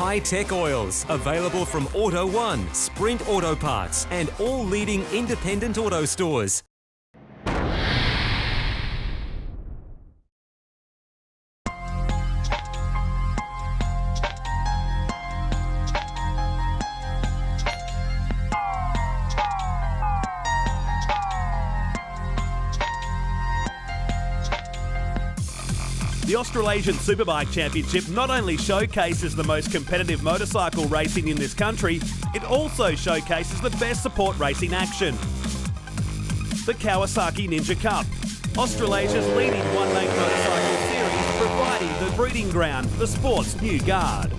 high-tech oils, available from Auto One, Sprint Auto Parts, and all leading independent auto stores. The Australasian Superbike Championship not only showcases the most competitive motorcycle racing in this country, it also showcases the best support racing action. The Kawasaki Ninja Cup, Australasia's leading one-make motorcycle series, providing the breeding ground for the sport's new guard.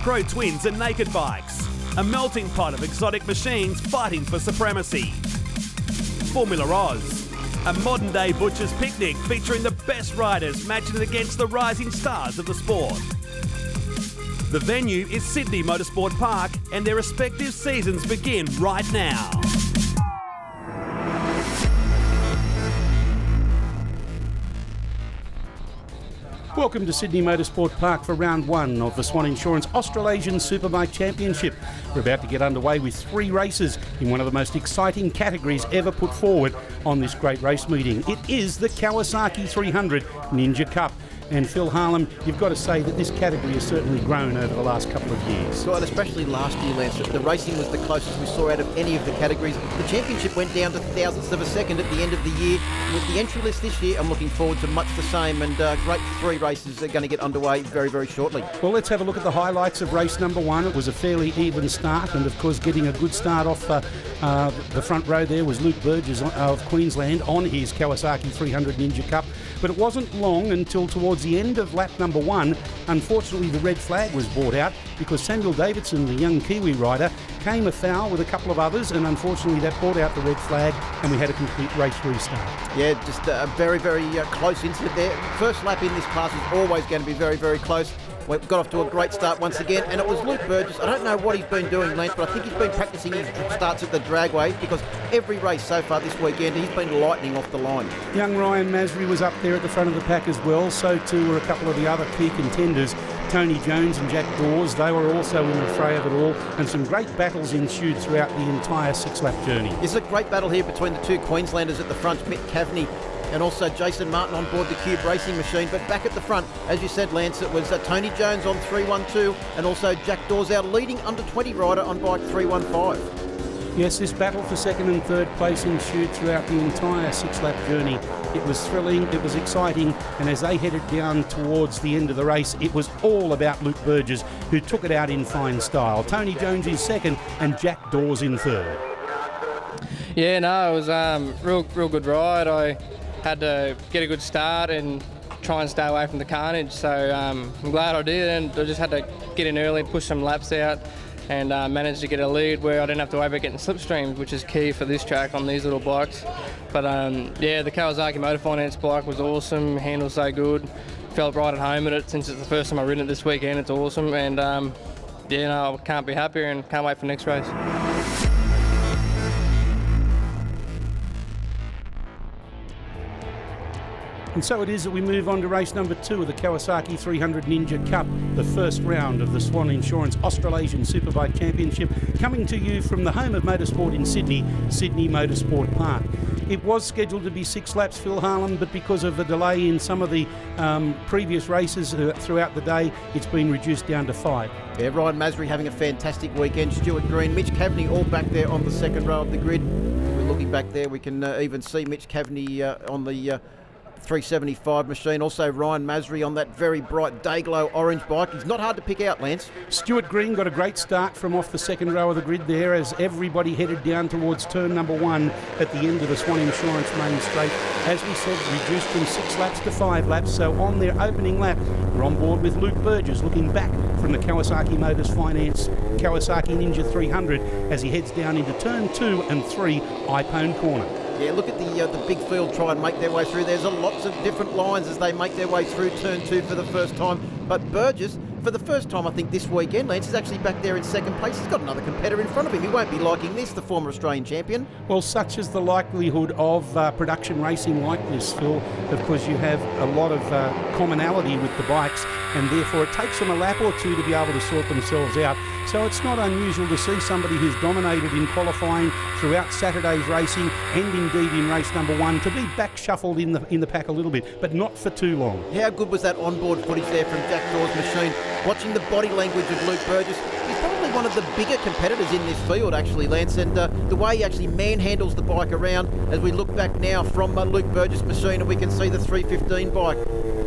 Pro Twins and naked bikes, a melting pot of exotic machines fighting for supremacy. Formula Oz, a modern-day butcher's picnic featuring the best riders matching it against the rising stars of the sport. The venue is Sydney Motorsport Park, and their respective seasons begin right now. Welcome to Sydney Motorsport Park for round one of the Swann Insurance Australasian Superbike Championship. We're about to get underway with 3 races in one of the most exciting categories ever put forward on this great race meeting. It is the Kawasaki 300 Ninja Cup. And Phil Harlem, you've got to say that this category has certainly grown over the last couple of years. Well, especially last year, Lance. The racing was the closest we saw out of any of the categories. The championship went down to thousandths of a second at the end of the year. With the entry list this year, I'm looking forward to much the same, and great 3 races are going to get underway very, very shortly. Well, let's have a look at the highlights of race number 1. It was a fairly even start, and of course getting a good start off the front row there was Luke Burgess of Queensland on his Kawasaki 300 Ninja Cup. But it wasn't long until towards the end of lap number 1, unfortunately the red flag was brought out because Samuel Davidson, the young Kiwi rider, came afoul with a couple of others, and unfortunately that brought out the red flag and we had a complete race restart. Yeah, just a very, very close incident there. First lap in this class is always going to be very, very close. We got off to a great start once again, and it was Luke Burgess. I don't know what he's been doing, Lance, but I think he's been practicing his starts at the dragway, because every race so far this weekend he's been lightning off the line. Young Ryan Masri was up there at the front of the pack as well. So too were a couple of the other key contenders. Tony Jones and Jack Dawes, they were also in the fray of it all, and some great battles ensued throughout the entire 6-lap journey. It's a great battle here between the 2 Queenslanders at the front, Mick Cavney and also Jason Martin on board the Cube racing machine. But back at the front, as you said, Lance, it was Tony Jones on 312 and also Jack Dawes, our leading under-20 rider on bike 315. Yes, this battle for second and third place ensued throughout the entire 6-lap journey. It was thrilling, it was exciting, and as they headed down towards the end of the race, it was all about Luke Burgess, who took it out in fine style. Tony Jones in second and Jack Dawes in third. Yeah, no, it was real good ride. I had to get a good start and try and stay away from the carnage, so I'm glad I did, and I just had to get in early and push some laps out, and managed to get a lead where I didn't have to worry about getting slipstreams, which is key for this track on these little bikes. But yeah, the Kawasaki Motor Finance bike was awesome, handles so good, felt right at home at it since it's the first time I've ridden it this weekend. It's awesome, and yeah, no, I can't be happier and can't wait for the next race. And so it is that we move on to race number 2 of the Kawasaki 300 Ninja Cup, the first round of the Swann Insurance Australasian Superbike Championship, coming to you from the home of motorsport in Sydney, Sydney Motorsport Park. It was scheduled to be 6 laps, Phil Harlem, but because of a delay in some of the previous races throughout the day, it's been reduced down to 5. Yeah, Ryan Masri having a fantastic weekend. Stuart Green, Mitch Cavney all back there on the second row of the grid. We're looking back there, we can even see Mitch Cavney on the 375 machine. Also Ryan Masri on that very bright day-glow orange bike. He's not hard to pick out, Lance. Stuart Green got a great start from off the second row of the grid there as everybody headed down towards turn number 1 at the end of the Swann Insurance main straight. As we said, reduced from 6 laps to 5 laps. So on their opening lap, we're on board with Luke Burgess looking back from the Kawasaki Motors Finance Kawasaki Ninja 300 as he heads down into turn 2 and 3, Iphone corner. Yeah, look at the big field try and make their way through. There's lots of different lines as they make their way through turn 2 for the first time. But Burgess for the first time, I think, this weekend, Lance is actually back there in second place. He's got another competitor in front of him. He won't be liking this, the former Australian champion. Well, such is the likelihood of production racing like this, Phil. Of course, you have a lot of commonality with the bikes, and therefore it takes them a lap or two to be able to sort themselves out. So it's not unusual to see somebody who's dominated in qualifying throughout Saturday's racing and indeed in race number 1 to be back shuffled in the pack a little bit, but not for too long. How good was that onboard footage there from Jack Dawes' machine? Watching the body language of Luke Burgess. He's probably one of the bigger competitors in this field, actually, Lance, and the way he actually manhandles the bike around as we look back now from Luke Burgess' machine, and we can see the 315 bike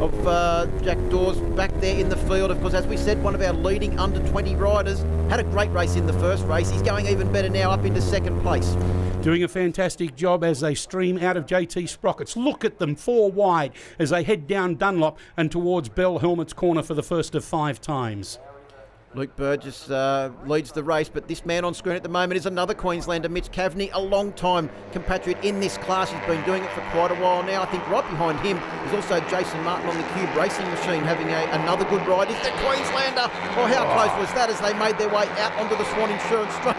of Jack Dawes back there in the field. Of course, as we said, one of our leading under-20 riders. Had a great race in the first race. He's going even better now, up into second place. Doing a fantastic job as they stream out of JT Sprockets. Look at them, 4 wide, as they head down Dunlop and towards Bell Helmet's corner for the first of 5 times. Luke Burgess leads the race, but this man on screen at the moment is another Queenslander, Mitch Cavney, a long-time compatriot in this class. He's been doing it for quite a while now. I think right behind him is also Jason Martin on the Cube Racing machine, having another good ride. Is the Queenslander? Oh, how close was that as they made their way out onto the Swann Insurance Straight?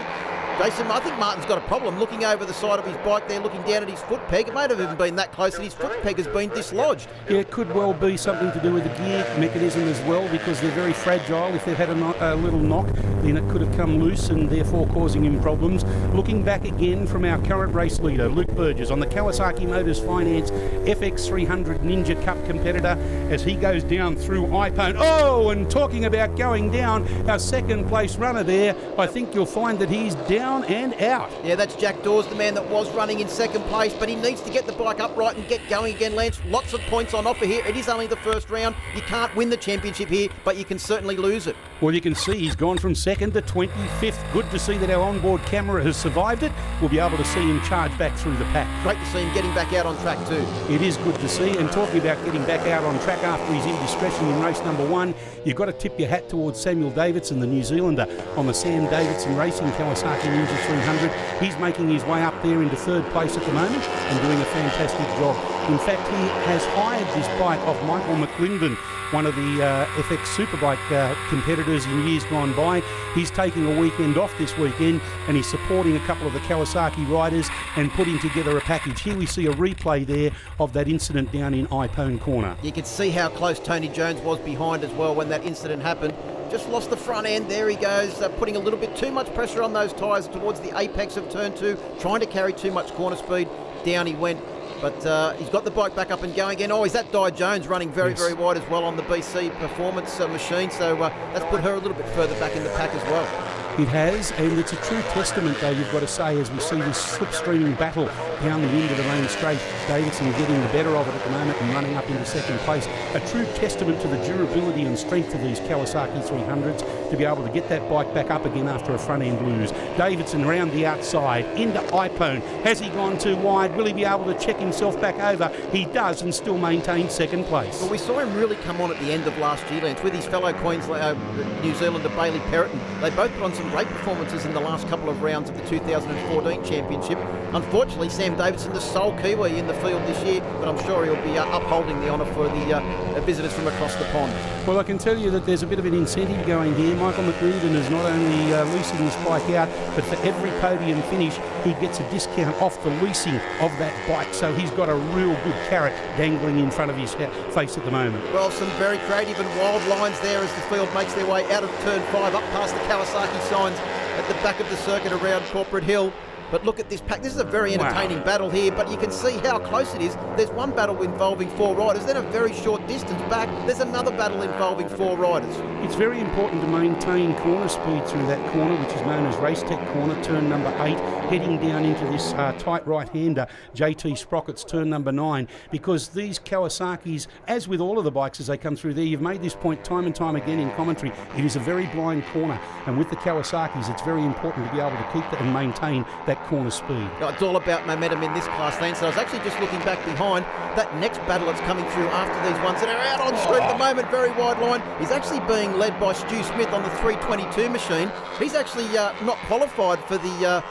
Jason, I think Martin's got a problem looking over the side of his bike there, looking down at his foot peg. It may have even been that close that his foot peg has been dislodged. Yeah, it could well be something to do with the gear mechanism as well, because they're very fragile. If they've had a little knock, then it could have come loose and therefore causing him problems. Looking back again from our current race leader, Luke Burgess, on the Kawasaki Motors Finance FX300 Ninja Cup competitor, as he goes down through iPone. Oh, and talking about going down, our second place runner there, I think you'll find that he's down and out. Yeah, that's Jack Dawes, the man that was running in second place, but he needs to get the bike upright and get going again, Lance. Lots of points on offer here. It is only the first round. You can't win the championship here, but you can certainly lose it. Well, you can see he's gone from 2nd to 25th. Good to see that our onboard camera has survived it. We'll be able to see him charge back through the pack. Great to see him getting back out on track too. It is good to see, and talking about getting back out on track after his indiscretion in race number 1, you've got to tip your hat towards Samuel Davidson, the New Zealander, on the Sam Davidson Racing Kawasaki Ninja 300. He's making his way up there into 3rd place at the moment and doing a fantastic job. In fact, he has hired this bike off Michael McLinden, one of the FX Superbike competitors in years gone by. He's taking a weekend off this weekend, and he's supporting a couple of the Kawasaki riders and putting together a package. Here we see a replay there of that incident down in Iphone Corner. You can see how close Tony Jones was behind as well when that incident happened. Just lost the front end. There he goes, putting a little bit too much pressure on those tyres towards the apex of turn 2, trying to carry too much corner speed. Down he went. But he's got the bike back up and going again. Oh, is that Di Jones running very wide as well on the BC Performance machine? So that's put her a little bit further back in the pack as well. It has, and it's a true testament, though, you've got to say, as we see this slipstreaming battle down the end of the main straight. Davidson getting the better of it at the moment and running up into 2nd place. A true testament to the durability and strength of these Kawasaki 300s to be able to get that bike back up again after a front end lose. Davidson round the outside into Iphone. Has he gone too wide? Will he be able to check himself back over? He does, and still maintains 2nd place. Well, we saw him really come on at the end of last year, Lance, with his fellow New Zealander Bailey Perrotton. They both put on some great performances in the last couple of rounds of the 2014 championship. Unfortunately, Sam Davidson, the sole Kiwi in the field this year, but I'm sure he'll be upholding the honour for the visitors from across the pond. Well, I can tell you that there's a bit of an incentive going here. Michael McLinden is not only leasing this bike out, but for every podium finish, he gets a discount off the leasing of that bike. So he's got a real good carrot dangling in front of his face at the moment. Well, some very creative and wild lines there as the field makes their way out of turn 5, up past the Kawasaki signs at the back of the circuit around Corporate Hill. But look at this pack. This is a very entertaining battle here, but you can see how close it is. There's one battle involving 4 riders, then a very short distance back, there's another battle involving 4 riders. It's very important to maintain corner speed through that corner, which is known as Race Tech Corner, turn number 8, heading down into this tight right-hander, JT Sprockets, turn number 9, because these Kawasaki's, as with all of the bikes as they come through there, you've made this point time and time again in commentary, it is a very blind corner, and with the Kawasaki's, it's very important to be able to keep that and maintain that corner speed. It's all about momentum in this class, Lance. So I was actually just looking back behind that next battle that's coming through after these ones that are out on screen at the moment. Very wide line is actually being led by Stu Smith on the 322 machine. He's actually not qualified for the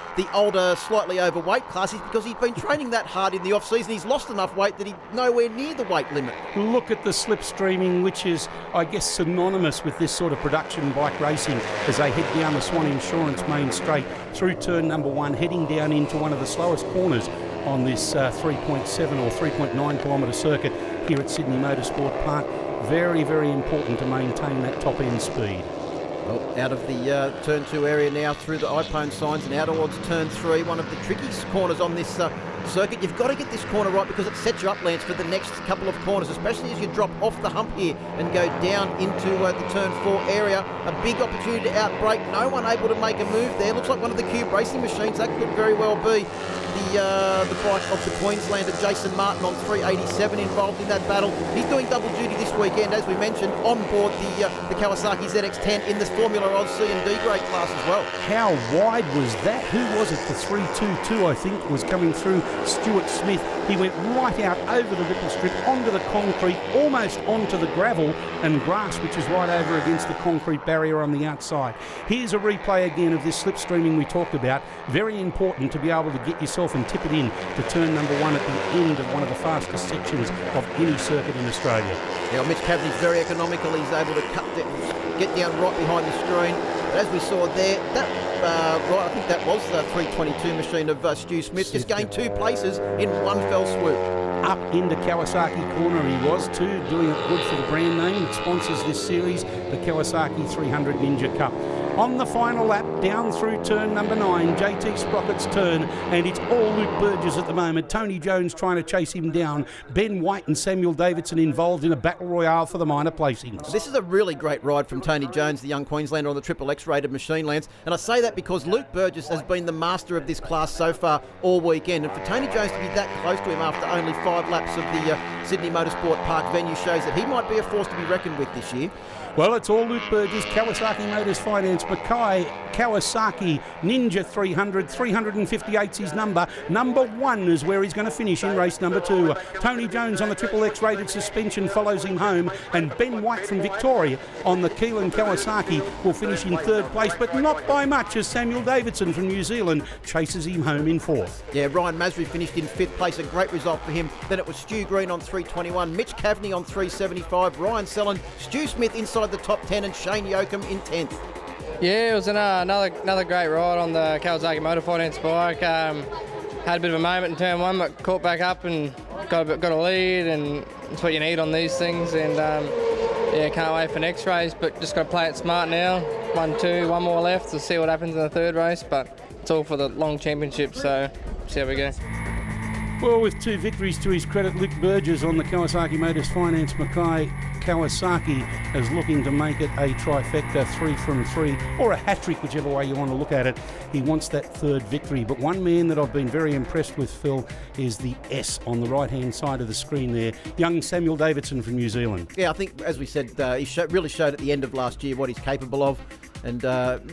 older, slightly overweight class is because he's been training that hard in the off-season. He's lost enough weight that he's nowhere near the weight limit. Look at the slipstreaming, which is, I guess, synonymous with this sort of production bike racing as they head down the Swann Insurance main straight through turn number 1, heading down into one of the slowest corners on this 3.7 or 3.9 kilometre circuit here at Sydney Motorsport Park. Very, very important to maintain that top end speed. Well, out of the turn 2 area now through the iPhone signs and out towards turn 3, one of the trickiest corners on this circuit. You've got to get this corner right because it sets you up, Lance, for the next couple of corners, especially as you drop off the hump here and go down into the turn 4 area. A big opportunity to outbrake. No one able to make a move there. Looks like one of the Cube Racing machines. That could very well be the bike of the Queenslander, Jason Martin, on 387 involved in that battle. He's doing double duty this weekend, as we mentioned, on board the Kawasaki ZX10 in this Formula Oz C and D grade class as well. How wide was that? Who was it? The 322, I think, was coming through. Stuart Smith. He went right out over the ripple strip, onto the concrete, almost onto the gravel and grass, which is right over against the concrete barrier on the outside. Here's a replay again of this slipstreaming we talked about. Very important to be able to get yourself and tip it in to turn number 1 at the end of one of the fastest sections of any circuit in Australia. Yeah, Mitch Caveney's very economical. He's able to get down right behind the screen. But as we saw there, I think that was the 322 machine of Stu Smith, just gained 2 places in one fell swoop. Up into Kawasaki corner he was too, doing it good for the brand name that sponsors this series, the Kawasaki 300 Ninja Cup. On the final lap, down through turn number 9, JT Sprocket's turn, and it's all Luke Burgess at the moment. Tony Jones trying to chase him down. Ben White and Samuel Davidson involved in a battle royale for the minor placings. This is a really great ride from Tony Jones, the young Queenslander on the Triple X rated machine, Lance. And I say that because Luke Burgess has been the master of this class so far all weekend. And for Tony Jones to be that close to him after only 5 laps of the Sydney Motorsport Park venue shows that he might be a force to be reckoned with this year. Well, it's all Luke Burgess, Kawasaki Motors Finance, Mackay, Kawasaki Ninja 300, 358's his number. Number 1 is where he's going to finish in race number 2. Tony Jones on the Triple X rated suspension follows him home, and Ben White from Victoria on the Keelan Kawasaki will finish in 3rd place, but not by much as Samuel Davidson from New Zealand chases him home in 4th. Yeah, Ryan Masry finished in 5th place, a great result for him. Then it was Stu Green on 321, Mitch Caveney on 375, Ryan Selland, Stu Smith inside the top 10 and Shane Yoakum in 10th. Yeah, it was another great ride on the Kawasaki Motor Finance bike. Had a bit of a moment in turn 1, but caught back up and got a lead, and that's what you need on these things. And yeah, can't wait for next race, but just got to play it smart now. 1 more left. We'll see what happens in the 3rd race, but it's all for the long championship, so see how we go. Well, with 2 victories to his credit, Luke Burgess on the Kawasaki Motors Finance Mackay Kawasaki is looking to make it a trifecta, 3 from 3, or a hat-trick, whichever way you want to look at it. He wants that 3rd victory. But one man that I've been very impressed with, Phil, is the S on the right-hand side of the screen there. Young Samuel Davidson from New Zealand. Yeah, I think, as we said, he really showed at the end of last year what he's capable of. And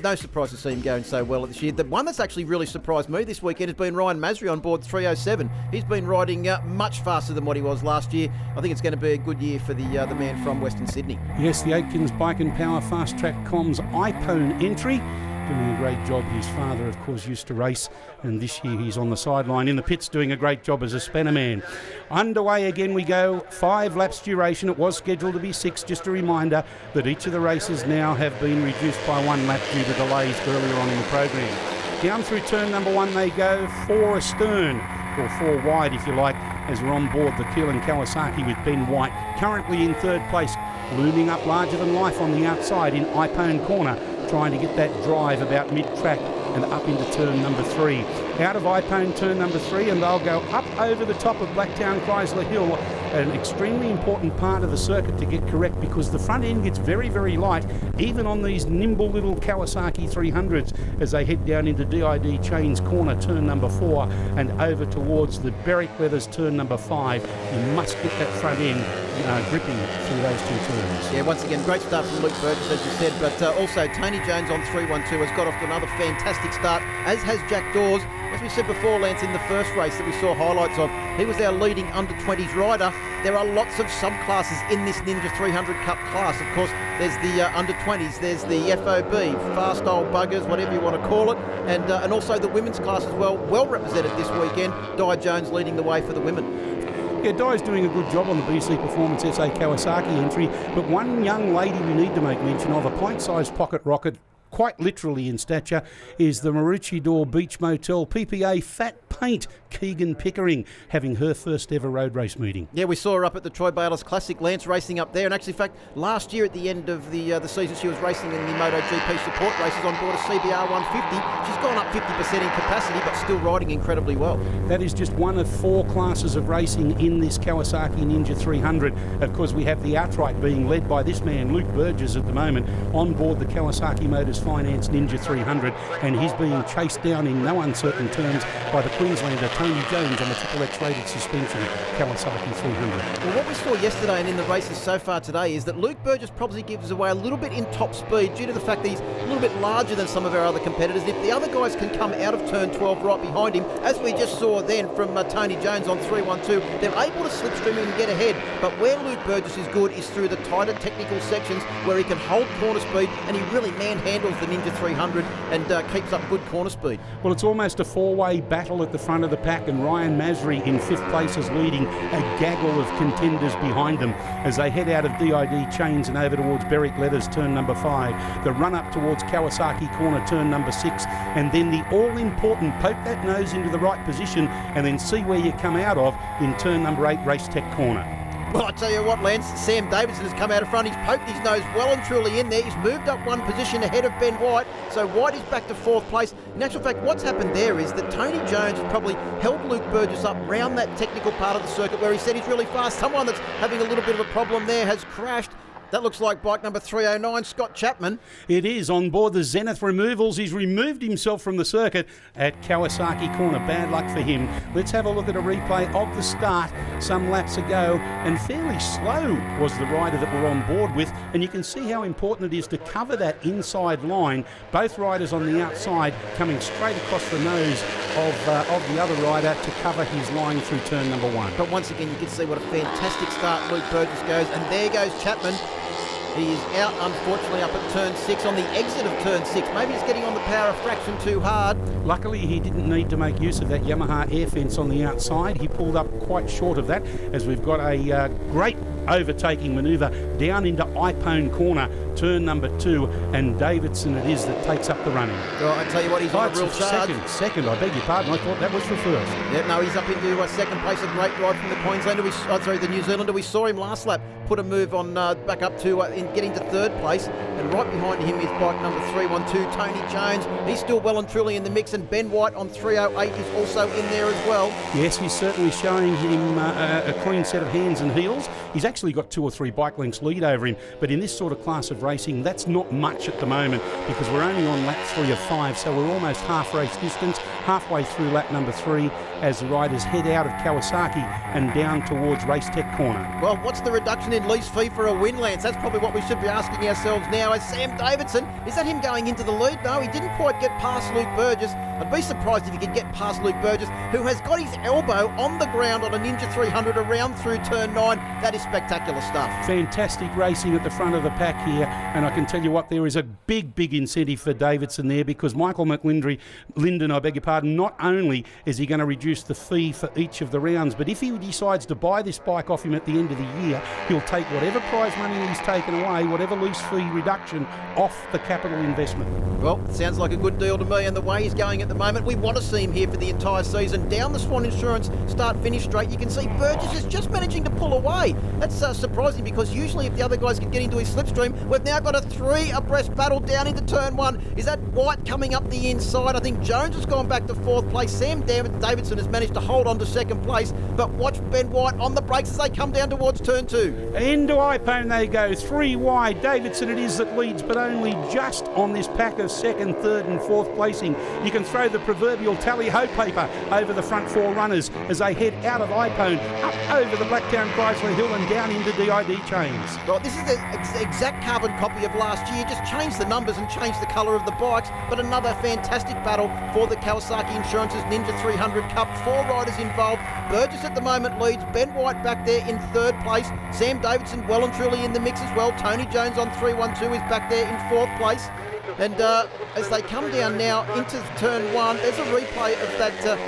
no surprise to see him going so well this year. The one that's actually really surprised me this weekend has been Ryan Masry on board 307. He's been riding much faster than what he was last year. I think it's going to be a good year for the man from Western Sydney. Yes, the Aitkins Bike and Power Fast Track Comms iPhone entry. Doing a great job. His father, of course, used to race, and this year he's on the sideline in the pits doing a great job as a spanner man. Underway again we go. 5 laps duration. It was scheduled to be 6. Just a reminder that each of the races now have been reduced by 1 lap due to delays earlier on in the program. Down through turn number 1 they go, 4 astern, or 4 wide if you like, as we're on board the Keelan Kawasaki with Ben White, currently in 3rd place, looming up larger than life on the outside in Iphone corner, trying to get that drive about mid-track and up into turn number 3. Out of Iphone turn number 3, and they'll go up over the top of Blacktown Chrysler Hill, an extremely important part of the circuit to get correct because the front end gets very, very light, even on these nimble little Kawasaki 300s as they head down into DID Chains corner, turn number 4, and over towards the Berwick Leathers turn number 5. You must get that front end gripping through those 2 turns. Yeah, once again, great start from Luke Burgess, as you said, but also Tony Jones on 312 has got off to another fantastic start, as has Jack Dawes. As we said before, Lance, in the first race that we saw highlights of, he was our leading under-20s rider. There are lots of subclasses in this Ninja 300 Cup class. Of course, there's the under-20s, there's the FOB, fast old buggers, whatever you want to call it, and also the women's class as well represented this weekend. Di Jones leading the way for the women. Yeah, Di's doing a good job on the BC Performance SA Kawasaki entry, but one young lady we need to make mention of, a pint-sized pocket rocket, quite literally in stature, is the Maroochydore Beach Motel PPA Fat Paint Keegan Pickering, having her first ever road race meeting. Yeah, we saw her up at the Troy Bayliss Classic, Lance, racing up there. And actually, in fact, last year at the end of the season, she was racing in the MotoGP support races on board a CBR 150. She's gone up 50% in capacity, but still riding incredibly well. That is just one of 4 classes of racing in this Kawasaki Ninja 300. Of course, we have the outright being led by this man, Luke Burgess, at the moment, on board the Kawasaki Motors Finance Ninja 300, and he's being chased down in no uncertain terms by the Queenslander Tony Jones on the Triple X rated suspension Kawasaki 300. Well, what we saw yesterday and in the races so far today is that Luke Burgess probably gives away a little bit in top speed due to the fact that he's a little bit larger than some of our other competitors. If the other guys can come out of turn 12 right behind him, as we just saw then from Tony Jones on 312, they're able to slipstream him and get ahead. But where Luke Burgess is good is through the tighter technical sections where he can hold corner speed and he really manhandles the Ninja 300 and keeps up good corner speed. Well, it's almost a 4-way battle at the front of the pack, and Ryan Masri in 5th place is leading a gaggle of contenders behind them as they head out of DID Chains and over towards Berwick Leathers turn number 5, the run up towards Kawasaki Corner turn number 6, and then the all-important poke that nose into the right position and then see where you come out of in turn number 8, Race Tech Corner. Well, I tell you what, Lance, Sam Davidson has come out of front. He's poked his nose well and truly in there. He's moved up 1 position ahead of Ben White. So White is back to 4th place. In actual fact, what's happened there is that Tony Jones has probably held Luke Burgess up round that technical part of the circuit where he said he's really fast. Someone that's having a little bit of a problem there has crashed. That looks like bike number 309, Scott Chapman. It is on board the Zenith Removals. He's removed himself from the circuit at Kawasaki Corner. Bad luck for him. Let's have a look at a replay of the start some laps ago, and fairly slow was the rider that we're on board with, and you can see how important it is to cover that inside line. Both riders on the outside coming straight across the nose of the other rider to cover his line through turn number 1. But once again, you can see what a fantastic start Luke Burgess goes, and there goes Chapman. He is out, unfortunately, up at turn 6 on the exit of turn 6. Maybe he's getting on the power a fraction too hard. Luckily, he didn't need to make use of that Yamaha air fence on the outside. He pulled up quite short of that as we've got a great overtaking manoeuvre down into Iphone Corner, turn number 2, and Davidson it is that takes up the running. Well, I tell you what, he's on a real charge. Second, I beg your pardon, I thought that was for first. Yeah, no, he's up into 2nd place, a great ride from the Queenslander. The New Zealander. We saw him last lap put a move on back up to in getting to 3rd place, and right behind him is bike number 312, Tony Jones. He's still well and truly in the mix, and Ben White on 308 is also in there as well. Yes, he's certainly showing him a clean set of hands and heels. He's actually got 2 or 3 bike lengths lead over him, but in this sort of class of racing, that's not much at the moment because we're only on lap 3 of 5, so we're almost half race distance, halfway through lap number 3 as the riders head out of Kawasaki and down towards Race Tech Corner. Well, what's the reduction in lease fee for a win, Lance? That's probably what we should be asking ourselves now. As Sam Davidson, is that him going into the lead? No, he didn't quite get past Luke Burgess. I'd be surprised if he could get past Luke Burgess, who has got his elbow on the ground on a Ninja 300 around through turn 9. That is spectacular stuff. Fantastic racing at the front of the pack here, and I can tell you what, there is a big incentive for Davidson there because Michael McLinden, not only is he going to reduce the fee for each of the rounds, but if he decides to buy this bike off him at the end of the year, he'll take whatever prize money he's taken away, whatever lease fee reduction off the capital investment. Well, it sounds like a good deal to me, and the way he's going at the moment, we want to see him here for the entire season. Down the Swann Insurance start-finish straight, you can see Burgess is just managing to pull away. That's surprising because usually if the other guys can get into his slipstream, we've now got a 3 abreast battle down into turn 1. Is that White coming up the inside? I think Jones has gone back to 4th place. Sam Davidson has managed to hold on to 2nd place, but watch Ben White on the brakes as they come down towards turn 2. Into Iphone they go, 3 wide. Davidson it is that leads, but only just on this pack of 2nd, 3rd and 4th placing. You can throw the proverbial tally-ho paper over the front 4 runners as they head out of Iphone, up over the Blacktown Chrysler Hill and down down into DID chains. Right, this is the exact carbon copy of last year, just changed the numbers and changed the colour of the bikes, but another fantastic battle for the Kawasaki Insurance's Ninja 300 Cup. 4 riders involved. Burgess at the moment leads, Ben White back there in 3rd place, Sam Davidson well and truly in the mix as well. Tony Jones on 312 is back there in 4th place. And as they come down now into turn 1, there's a replay of that,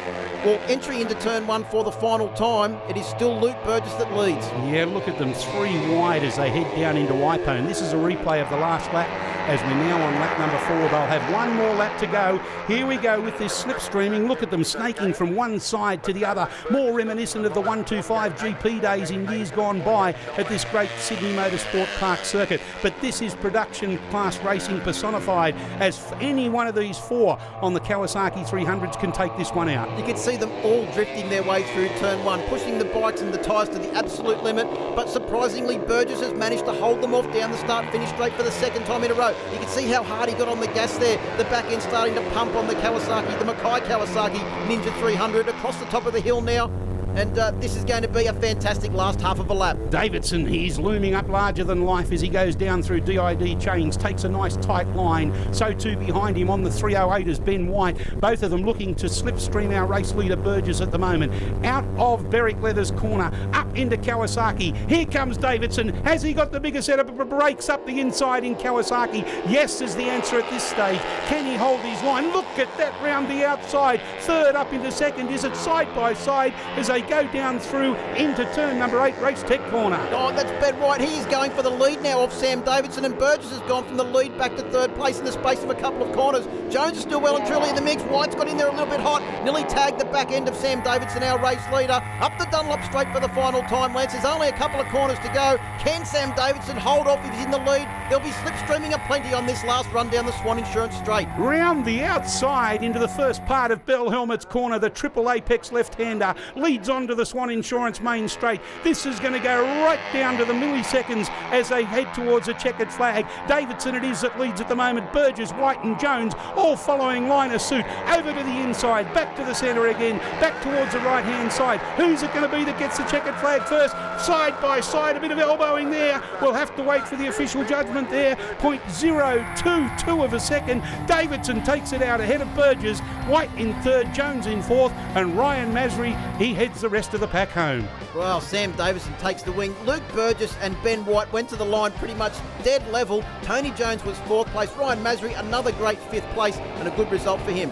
entry into turn 1 for the final time. It is still Luke Burgess that leads. Yeah, look at them, 3 wide as they head down into Waipone. This is a replay of the last lap. As we're now on lap number 4, they'll have one more lap to go. Here we go with this slipstreaming. Look at them snaking from one side to the other. More reminiscent of the 125 GP days in years gone by at this great Sydney Motorsport Park circuit. But this is production class racing personified, as any one of these 4 on the Kawasaki 300s can take this one out. You can see them all drifting their way through turn 1, pushing the bikes and the tyres to the absolute limit. But surprisingly, Burgess has managed to hold them off down the start-finish straight for the 2nd time in a row. You can see how hard he got on the gas there. The back end starting to pump on the Kawasaki, the Mackay Kawasaki Ninja 300 across the top of the hill now. And this is going to be a fantastic last half of a lap. Davidson, he's looming up larger than life as he goes down through DID chains, takes a nice tight line. So too behind him on the 308 is Ben White. Both of them looking to slipstream our race leader Burgess at the moment. Out of Berwick Leather's corner, up into Kawasaki. Here comes Davidson. Has he got the bigger setup? Breaks up the inside in Kawasaki. Yes is the answer at this stage. Can he hold his line? Look at that round the outside. 3rd up into 2nd. Is it side by side as they go down through into turn number 8, Race Tech corner. Oh, that's Ben White. He is going for the lead now of Sam Davidson, and Burgess has gone from the lead back to 3rd place in the space of a couple of corners. Jones is still well and truly in the mix. White's got in there a little bit hot. Nearly tagged the back end of Sam Davidson, our race leader. Up the Dunlop straight for the final time, Lance. There's only a couple of corners to go. Can Sam Davidson hold off if he's in the lead? There'll be slipstreaming aplenty on this last run down the Swann Insurance straight. Round the outside into the first part of Bell Helmet's corner, the triple apex left-hander leads on to the Swann Insurance main straight. This is going to go right down to the milliseconds as they head towards a checkered flag. Davidson it is that leads at the moment. Burgess, White and Jones all following line of suit. Over to the inside, back to the centre again, back towards the right-hand side. Who's it going to be that gets the checkered flag first? Side by side, a bit of elbowing there. We'll have to wait for the official judgment there. 0.022 of a second. Davidson takes it out ahead of Burgess. White in 3rd, Jones in 4th, and Ryan Masri, he heads the rest of the pack home. Well, Sam Davidson takes the wing. Luke Burgess and Ben White went to the line pretty much dead level. Tony Jones was 4th place. Ryan Masri, another great 5th place, and a good result for him.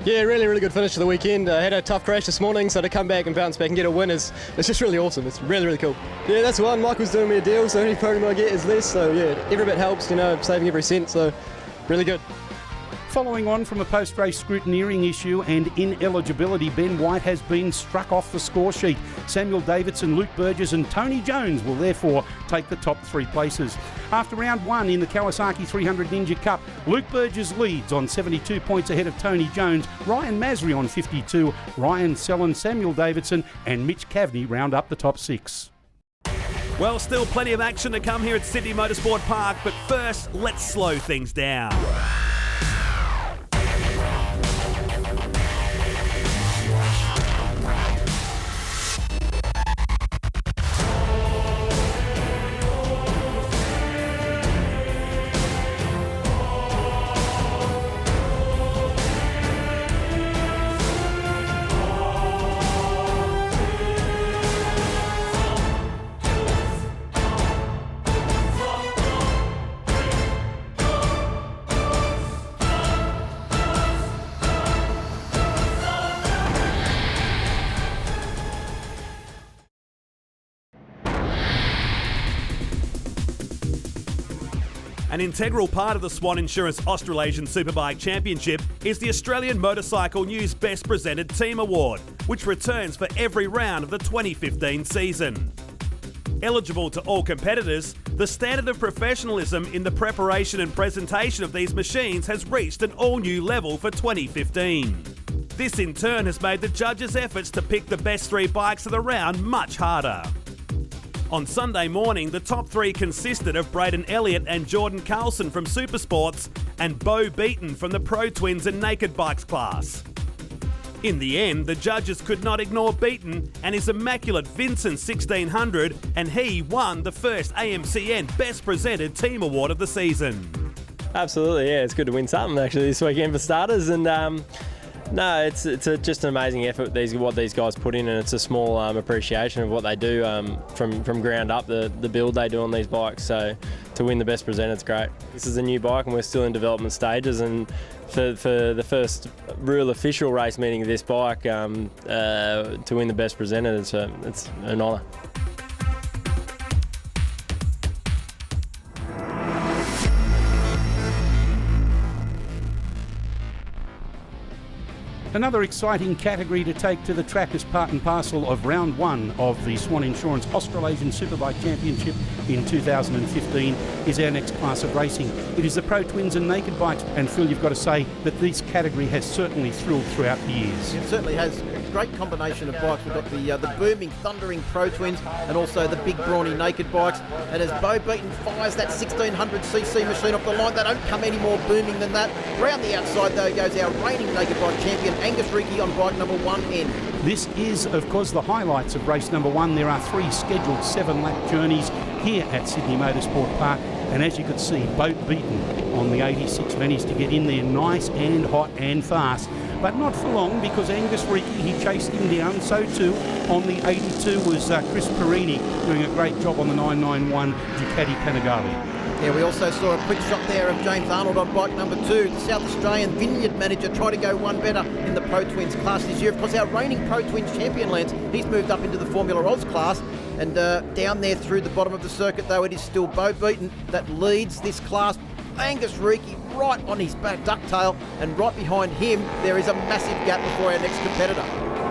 Yeah, really good finish to the weekend. I had a tough crash this morning, so to come back and bounce back and get a win it's just really awesome. It's really cool. Yeah, that's one. Michael's doing me a deal, so any program I get is less. So yeah, every bit helps, saving every cent, so really good. Following on from a post-race scrutineering issue and ineligibility, Ben White has been struck off the score sheet. Samuel Davidson, Luke Burgess and Tony Jones will therefore take the top 3 places. After round 1 in the Kawasaki 300 Ninja Cup, Luke Burgess leads on 72 points ahead of Tony Jones. Ryan Masri on 52, Ryan Sellen, Samuel Davidson and Mitch Cavney round up the top 6. Well, still plenty of action to come here at Sydney Motorsport Park, but first, let's slow things down. An integral part of the Swann Insurance Australasian Superbike Championship is the Australian Motorcycle News Best Presented Team Award, which returns for every round of the 2015 season. Eligible to all competitors, the standard of professionalism in the preparation and presentation of these machines has reached an all-new level for 2015. This in turn has made the judges' efforts to pick the best 3 bikes of the round much harder. On Sunday morning, the top 3 consisted of Braden Elliott and Jordan Carlson from Supersports and Bo Beaton from the Pro Twins and Naked Bikes class. In the end, the judges could not ignore Beaton and his immaculate Vincent 1600, and he won the first AMCN Best Presented Team Award of the season. Absolutely, yeah, it's good to win something actually this weekend for starters, and no, it's just an amazing effort what these guys put in, and it's a small appreciation of what they do from ground up, the build they do on these bikes. So to win the Best Presented, it's great. This is a new bike and we're still in development stages, and for the first real official race meeting of this bike, to win the Best Presented, it's an honour. Another exciting category to take to the track as part and parcel of round one of the Swann Insurance Australasian Superbike Championship in 2015 is our next class of racing. It is the Pro Twins and Naked Bikes, and Phil, you've got to say that this category has certainly thrilled throughout the years. It certainly has. Great combination of bikes. We've got the booming, thundering Pro Twins and also the big, brawny Naked Bikes. And as Bo Beaton fires that 1600cc machine off the line, they don't come any more booming than that. Round the outside, though, goes our reigning Naked Bike champion, Angus Ricky, on bike number 1N. This is, of course, the highlights of race number one. There are 3 scheduled 7-lap journeys here at Sydney Motorsport Park. And as you could see, Bo Beaton on the 86 managed to get in there nice and hot and fast. But not for long, because Angus Ricky, he chased him down. So too on the 82 was Chris Perini doing a great job on the 991 Ducati Panigale. Yeah, we also saw a quick shot there of James Arnold on bike number 2. The South Australian Vineyard manager tried to go one better in the Pro Twins class this year. Of course, our reigning Pro Twins champion, Lance, he's moved up into the Formula Oz class. And down there through the bottom of the circuit, though, it is still Bo Beaton that leads this class. Angus Ricky right on his back ducktail, and right behind him there is a massive gap before our next competitor.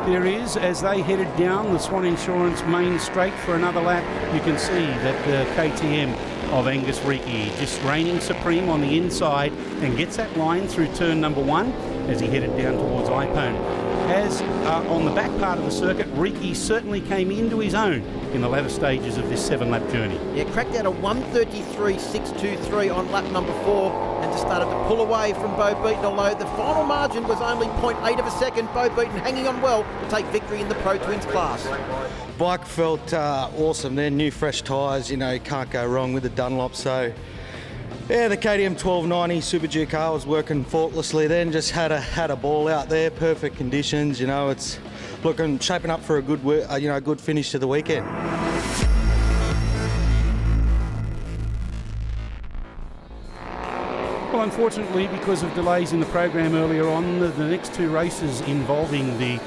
There is, as they headed down the Swann Insurance main straight for another lap, you can see that the KTM of Angus Ricky just reigning supreme on the inside and gets that line through turn number 1 as he headed down towards Ippon. As on the back part of the circuit, Ricky certainly came into his own in the latter stages of this 7-lap journey. Yeah, cracked out a 1:33.623 on lap number 4 and just started to pull away from Bo Beaton, although the final margin was only 0.8 of a second. Bo Beaton hanging on well to take victory in the Pro Twins class. Bike felt awesome. They're new fresh tyres, you know, you can't go wrong with the Dunlop. So yeah, the KTM 1290 Super Duke car was working faultlessly then, just had a ball out there, perfect conditions, you know, it's shaping up for a good good finish to the weekend. Well, unfortunately, because of delays in the program earlier on, the next 2 races involving the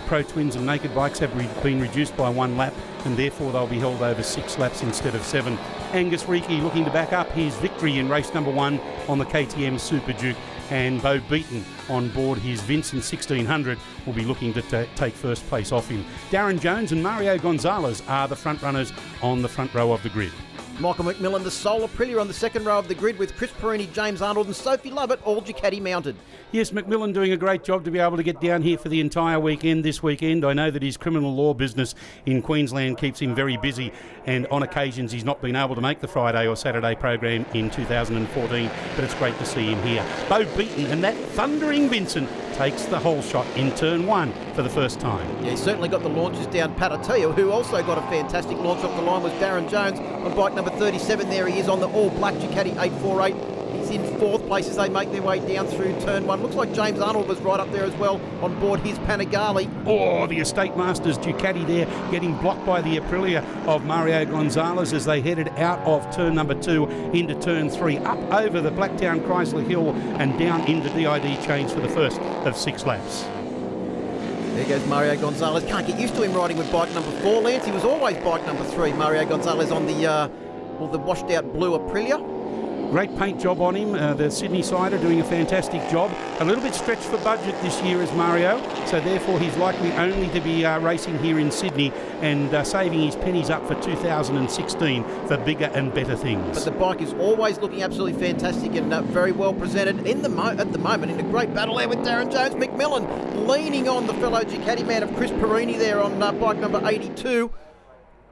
Pro Twins and Naked Bikes have been reduced by 1 lap, and therefore they'll be held over 6 laps instead of 7. Angus Ricky looking to back up his victory in race number 1 on the KTM Super Duke, and Bo Beaton on board his Vincent 1600 will be looking to take first place off him. Darren Jones and Mario Gonzalez are the front runners on the front row of the grid. Michael McMillan, the sole Aprilia, on the second row of the grid, with Chris Perini, James Arnold and Sophie Lovett all Ducati mounted. Yes, McMillan doing a great job to be able to get down here for the entire weekend this weekend. I know that his criminal law business in Queensland keeps him very busy, and on occasions he's not been able to make the Friday or Saturday program in 2014, but it's great to see him here. Bo Beaton and that thundering Vincent takes the whole shot in turn 1 for the first time. Yeah, he certainly got the launches down pat. I tell you, who also got a fantastic launch off the line was Darren Jones on bike number 37. There he is on the all-black Ducati 848. He's in 4th place as they make their way down through turn 1. Looks like James Arnold was right up there as well on board his Panigale. Oh, the Estate Masters Ducati there getting blocked by the Aprilia of Mario Gonzalez as they headed out of turn number 2 into turn 3, up over the Blacktown Chrysler Hill and down into DID chains for the first of 6 laps. There goes Mario Gonzalez. Can't get used to him riding with bike number 4, Lance. He was always bike number 3. Mario Gonzalez on the washed out blue Aprilia. Great paint job on him. The Sydney sider doing a fantastic job. A little bit stretched for budget this year is Mario, so therefore he's likely only to be racing here in Sydney and saving his pennies up for 2016 for bigger and better things. But the bike is always looking absolutely fantastic and very well presented at the moment in a great battle there with Darren Jones. McMillan leaning on the fellow Ducati man of Chris Perini there on bike number 82.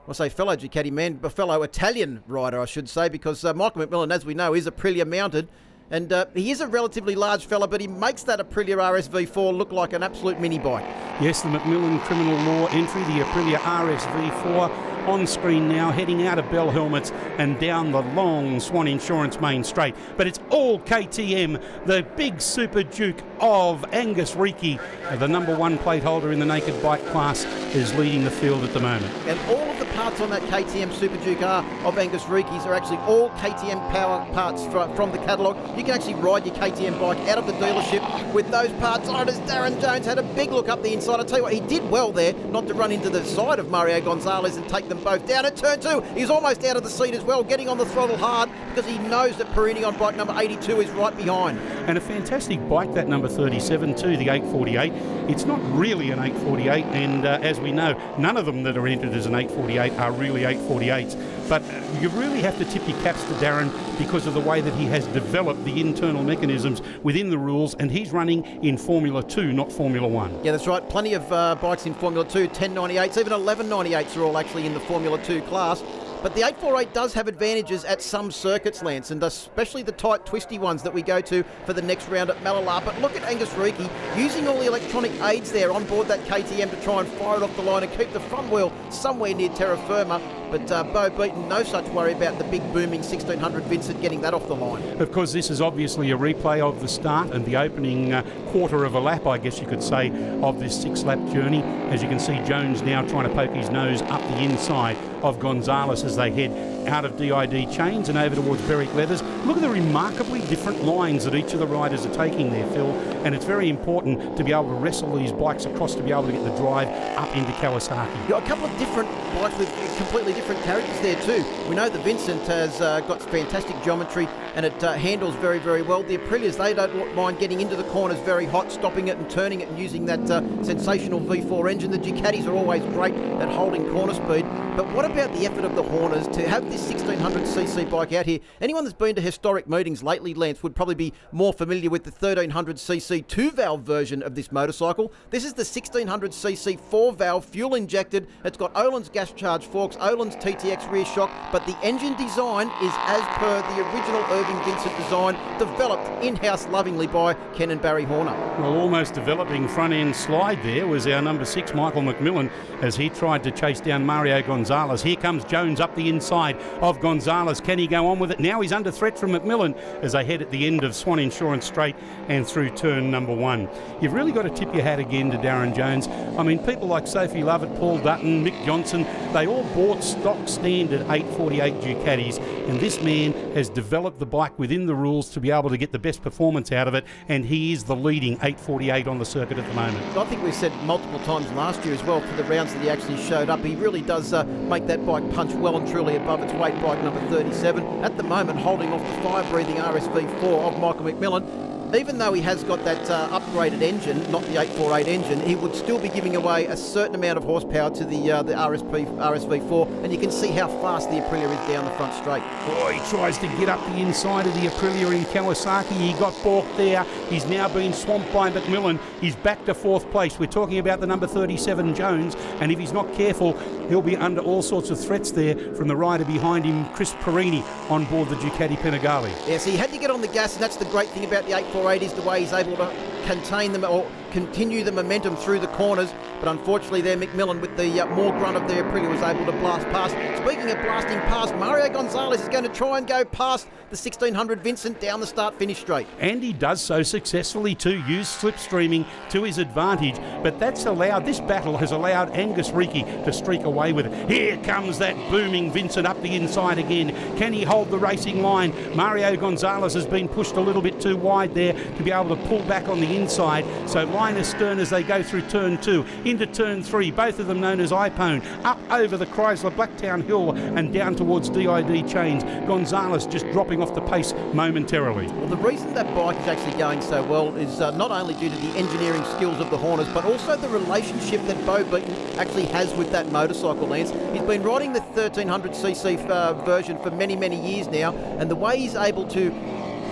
I say fellow Ducati man, but fellow Italian rider, I should say, because Michael McMillan, as we know, is Aprilia mounted. And he is a relatively large fella, but he makes that Aprilia RSV4 look like an absolute mini bike. Yes, the Macmillan criminal law entry, the Aprilia RSV4, on screen now, heading out of Bell Helmets and down the long Swann Insurance main straight. But it's all KTM, the big Super Duke of Angus Reekie, the number 1 plate holder in the naked bike class, is leading the field at the moment. And all of the parts on that KTM Super Duke R of Angus Reekie's are actually all KTM power parts from the catalogue. You can actually ride your KTM bike out of the dealership with those parts on it, as Darren Jones had a big look up the inside. I tell you what, he did well there not to run into the side of Mario Gonzalez and take them both down. At turn 2, he's almost out of the seat as well, getting on the throttle hard because he knows that Perini on bike number 82 is right behind. And a fantastic bike, that number 37 too, the 848. It's not really an 848, and as we know, none of them that are entered as an 848 are really 848s. But you really have to tip your caps to Darren because of the way that he has developed the internal mechanisms within the rules, and he's running in Formula 2, not Formula 1. Yeah, that's right. Plenty of bikes in Formula 2, 1098s, even 1198s are all actually in the Formula 2 class. But the 848 does have advantages at some circuits, Lance, and especially the tight, twisty ones that we go to for the next round at Mallala. But look at Angus Reekie using all the electronic aids there on board that KTM to try and fire it off the line and keep the front wheel somewhere near terra firma. But Bo Beaton, no such worry about the big booming 1600 Vincent getting that off the line. Of course, this is obviously a replay of the start and the opening quarter of a lap, I guess you could say, of this 6-lap journey. As you can see, Jones now trying to poke his nose up the inside of Gonzalez as they head out of DID Chains and over towards Berwick Leathers. Look at the remarkably different lines that each of the riders are taking there, Phil, and it's very important to be able to wrestle these bikes across to be able to get the drive up into Kawasaki. You've got a couple of different bikes with completely different characters there too. We know the Vincent has got fantastic geometry and it handles very, very well. The Aprilias, they don't mind getting into the corners very hot, stopping it and turning it and using that sensational V4 engine. The Ducatis are always great at holding corner speed. But what about the effort of the Horners to have this 1600cc bike out here? Anyone that's been to historic meetings lately, Lance, would probably be more familiar with the 1300cc 2-valve version of this motorcycle. This is the 1600cc 4-valve fuel-injected. It's got Öhlins gas-charged forks, Öhlins TTX rear shock, but the engine design is as per the original Irving Vincent design, developed in-house lovingly by Ken and Barry Horner. Well, almost developing front-end slide there was our number 6, Michael McMillan, as he tried to chase down Mario Gonzalez. Here comes Jones up the inside of Gonzalez. Can he go on with it? Now he's under threat from McMillan as they head at the end of Swann Insurance Straight and through turn number 1. You've really got to tip your hat again to Darren Jones. I mean, people like Sophie Lovett, Paul Dutton, Mick Johnson, they all bought stock standard 848 Ducatis, and this man has developed the bike within the rules to be able to get the best performance out of it, and he is the leading 848 on the circuit at the moment. I think we said multiple times last year as well for the rounds that he actually showed up. He really does make that bike punch well and truly above its weight, bike number 37. At the moment, holding off the fire-breathing RSV4 of Michael McMillan. Even though he has got that upgraded engine, not the 848 engine, he would still be giving away a certain amount of horsepower to the RSV4, and you can see how fast the Aprilia is down the front straight. Boy, he tries to get up the inside of the Aprilia in Kawasaki. He got balked there. He's now been swamped by McMillan. He's back to 4th place. We're talking about the number 37 Jones, and if he's not careful, he'll be under all sorts of threats there from the rider behind him, Chris Perini, on board the Ducati Panigale. Yeah, so he had to get on the gas, and that's the great thing about the 848 is the way he's able to contain them or continue the momentum through the corners. But unfortunately there, McMillan with the more grunt of the Aprilia was able to blast past. Speaking of blasting past, Mario Gonzalez is going to try and go past the 1600 Vincent down the start-finish straight. And he does so successfully too, use slipstreaming to his advantage. But this battle has allowed Angus Reekie to streak away with it. Here comes that booming Vincent up the inside again. Can he hold the racing line? Mario Gonzalez has been pushed a little bit too wide there to be able to pull back on the inside. So line astern as they go through turn 2 into turn 3, both of them known as iPone, up over the Chrysler Blacktown Hill and down towards DID Chains. Gonzalez just dropping off the pace momentarily. Well, the reason that bike is actually going so well is not only due to the engineering skills of the Horners, but also the relationship that Bo Beaton actually has with that motorcycle, Lance. He's been riding the 1300cc version for many, many years now, and the way he's able to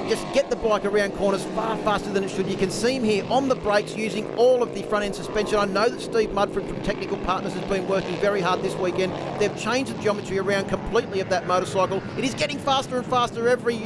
just get the bike around corners far faster than it should. You can see him here on the brakes using all of the front end suspension. I know that Steve Mudford from Technical Partners has been working very hard this weekend. They've changed the geometry around completely of that motorcycle. It is getting faster and faster every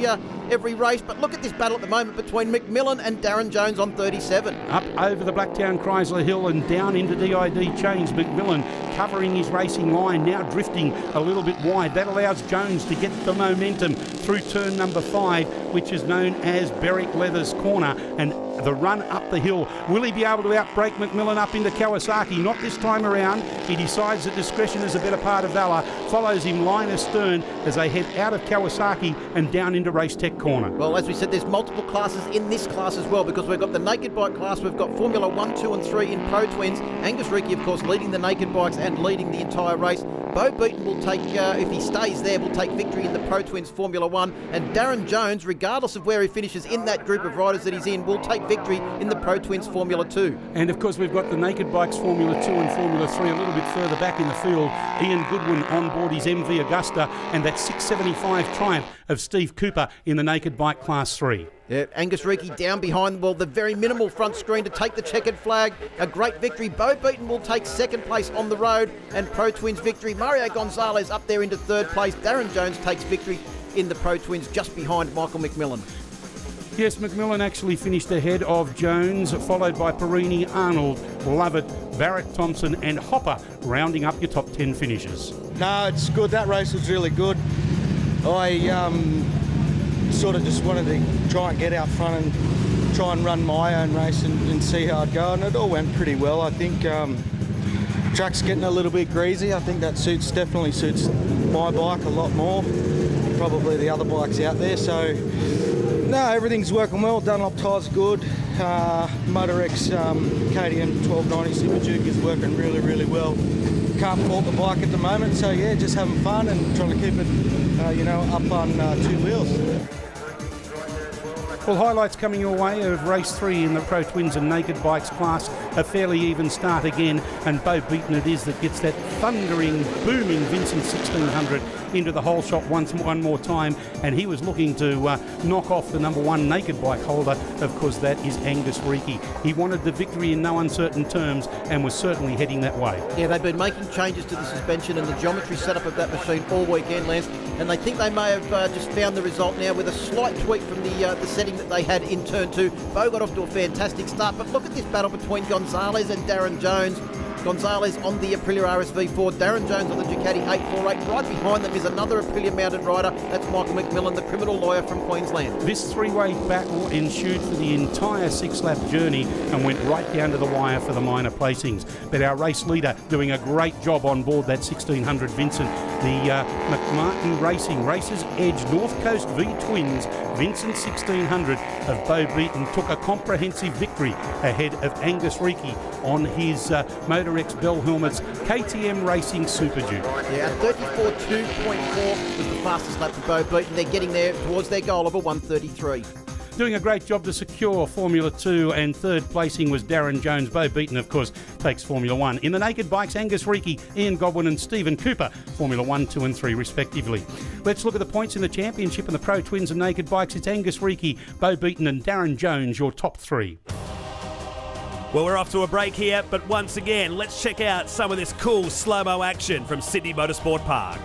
every race. But look at this battle at the moment between McMillan and Darren Jones on 37. Up over the Blacktown Chrysler Hill and down into DID Chains. McMillan covering his racing line, now drifting a little bit wide. That allows Jones to get the momentum through turn number 5, which is known as Berwick Leathers Corner, and the run up the hill. Will he be able to outbrake McMillan up into Kawasaki? Not this time around. He decides that discretion is a better part of valour. Follows him line astern as they head out of Kawasaki and down into Race Tech Corner. Well, as we said, there's multiple classes in this class as well, because we've got the naked bike class, we've got Formula 1, 2 and 3 in Pro Twins. Angus Ricky, of course, leading the naked bikes and leading the entire race. Bo Beaton will take, if he stays there, will take victory in the Pro Twins Formula 1. And Darren Jones, regardless of where he finishes in that group of riders that he's in, will take victory in the Pro Twins Formula 2. And of course we've got the naked bikes Formula 2 and Formula 3 a little bit further back in the field. Ian Goodwin on board his MV Augusta, and that 675 Triumph of Steve Cooper in the naked bike class 3. Yeah, Angus Reiki down behind the very minimal front screen to take the checkered flag. A great victory. Bo Beaton will take second place on the road, and Pro Twins victory. Mario Gonzalez up there into third place. Darren Jones takes victory in the Pro Twins just behind Michael McMillan. Yes, McMillan actually finished ahead of Jones, followed by Perini, Arnold, Lovett, Barrett Thompson and Hopper, rounding up your top 10 finishes. No, it's good. That race was really good. I sort of just wanted to try and get out front and try and run my own race and see how I'd go, and it all went pretty well. I think track's getting a little bit greasy. I think that definitely suits my bike a lot more, probably the other bikes out there. So no, everything's working well. Dunlop tyres good. Motorex KTM 1290 Super Duke is working really, really well. Can't fault the bike at the moment, so yeah, just having fun and trying to keep it, up on 2 wheels. Well, highlights coming your way of race 3 in the Pro Twins and Naked Bikes class. A fairly even start again, and Bo Beaton it is that gets that thundering, booming Vincent 1600 into the whole shot one more time, and he was looking to knock off the number 1 naked bike holder. Of course, that is Angus Reiki. He wanted the victory in no uncertain terms and was certainly heading that way. Yeah, they've been making changes to the suspension and the geometry setup of that machine all weekend, Lance, and they think they may have just found the result now with a slight tweak from the setting that they had in turn 2. Bo got off to a fantastic start, but look at this battle between Gonzalez and Darren Jones. Gonzalez on the Aprilia RSV4, Darren Jones on the Ducati 848. Right behind them is another Aprilia mounted rider. That's Michael McMillan, the criminal lawyer from Queensland. This 3-way battle ensued for the entire 6-lap journey and went right down to the wire for the minor placings. But our race leader doing a great job on board that 1600 Vincent. The McMartin Racing Racers Edge North Coast V Twins Vincent 1600 of Bo Beaton took a comprehensive victory ahead of Angus Reiki on his Motorex Bell Helmets KTM Racing Super Duke. Yeah, 34.2.4 was the fastest lap for Bo Beaton. They're getting there towards their goal of a 133. Doing a great job to secure Formula 2, and third placing was Darren Jones. Bo Beaton, of course, takes Formula 1. In the naked bikes, Angus Reiki, Ian Godwin and Stephen Cooper, Formula 1, 2 and 3 respectively. Let's look at the points in the championship in the Pro Twins and naked bikes. It's Angus Reiki, Bo Beaton and Darren Jones, your top 3. Well, we're off to a break here, but once again, let's check out some of this cool slow-mo action from Sydney Motorsport Park.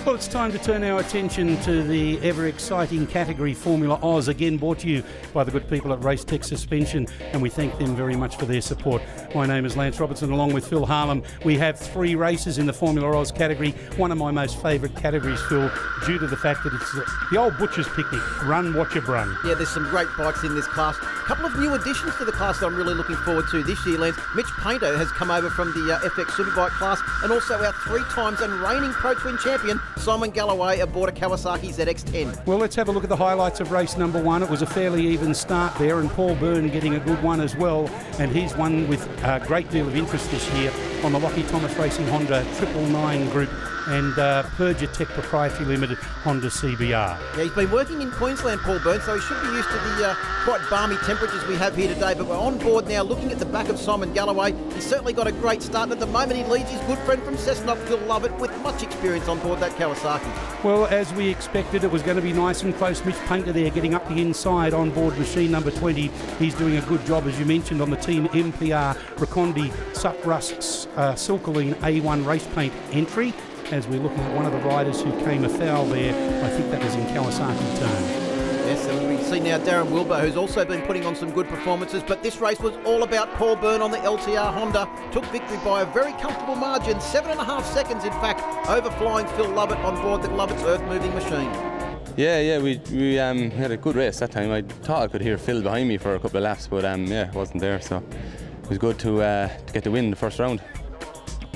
Well, it's time to turn our attention to the ever-exciting category Formula Oz, again brought to you by the good people at Racetech Suspension, and we thank them very much for their support. My name is Lance Robertson, along with Phil Harlem. We have 3 races in the Formula Oz category, one of my most favourite categories, Phil, due to the fact that it's the old butcher's picnic, run, watch a brung. Yeah, there's some great bikes in this class. A couple of new additions to the class that I'm really looking forward to this year, Lance. Mitch Painter has come over from the FX Superbike class, and also our 3 times and reigning Pro Twin champion, Simon Galloway, aboard a Kawasaki ZX-10. Well, let's have a look at the highlights of race number 1. It was a fairly even start there, and Paul Byrne getting a good one as well, and he's won with a great deal of interest this year on the Lockie Thomas Racing Honda 999 group and Pergitech Proprietary Limited Honda CBR. Yeah, he's been working in Queensland, Paul Byrne, so he should be used to the quite balmy temperatures we have here today. But we're on board now, looking at the back of Simon Galloway. He's certainly got a great start, and at the moment he leads his good friend from Cessnock, Phil Lovett, with much experience on board that Kawasaki. Well, as we expected, it was going to be nice and close. Mitch Painter there getting up the inside on board machine number 20. He's doing a good job, as you mentioned, on the Team MPR Racondi Suprus Silcoline A1 race paint entry. As we're looking at one of the riders who came afoul there, I think that was in Kawasaki turn. Yes, and we see now Darren Wilbur, who's also been putting on some good performances, but this race was all about Paul Byrne on the LTR Honda. Took victory by a very comfortable margin, 7.5 seconds in fact, overflying Phil Lovett on board the Lovett's earth-moving machine. Yeah, we had a good race that time. I thought I could hear Phil behind me for a couple of laps, but yeah, wasn't there, so it was good to get the win in the first round.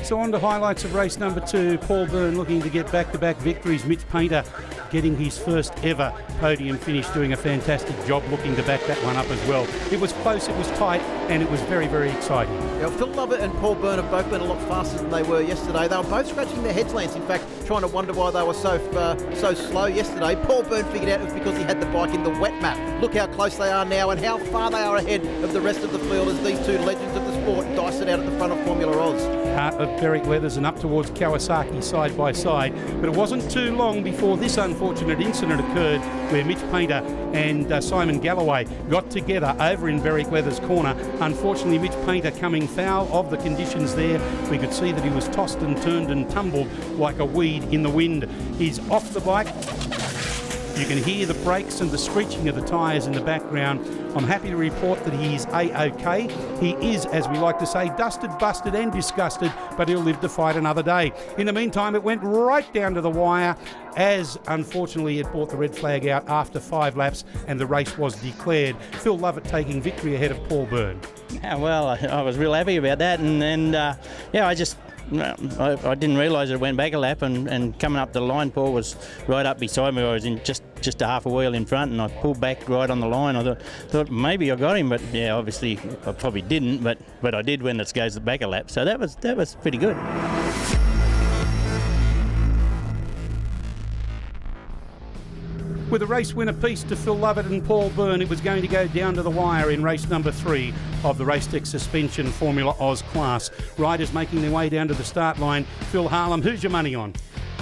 So on to highlights of race number 2. Paul Byrne looking to get back-to-back victories. Mitch Painter getting his first ever podium finish, doing a fantastic job looking to back that one up as well. It was close, it was tight, and it was very, very exciting. Now, Phil Lovett and Paul Byrne have both been a lot faster than they were yesterday. They were both scratching their heads, Lance, in fact, trying to wonder why they were so slow yesterday. Paul Byrne figured out it was because he had the bike in the wet map. Look how close they are now and how far they are ahead of the rest of the field as these 2 legends of the sport dice it out at the front of Formula Oz. Part of Berwick Leathers and up towards Kawasaki side by side, but it wasn't too long before this unfortunate incident occurred where Mitch Painter and Simon Galloway got together over in Berwick Leathers corner. Unfortunately, Mitch Painter coming foul of the conditions there. We could see that he was tossed and turned and tumbled like a weed in the wind. He's off the bike. You can hear the brakes and the screeching of the tyres in the background. I'm happy to report that he's A-OK. He is, as we like to say, dusted, busted and disgusted, but he'll live to fight another day. In the meantime, it went right down to the wire as, unfortunately, it brought the red flag out after 5 laps and the race was declared. Phil Lovett taking victory ahead of Paul Byrne. Yeah, well, I was real happy about that, and yeah, I didn't realise it went back a lap, and coming up the line, Paul was right up beside me. I was in just a half a wheel in front, and I pulled back right on the line. I thought maybe I got him, but yeah, obviously I probably didn't, but I did when it goes back a lap. So that was pretty good. With a race win apiece to Phil Lovett and Paul Byrne, it was going to go down to the wire in race number 3 of the Racetech Suspension Formula Oz class. Riders making their way down to the start line. Phil Harlem, who's your money on?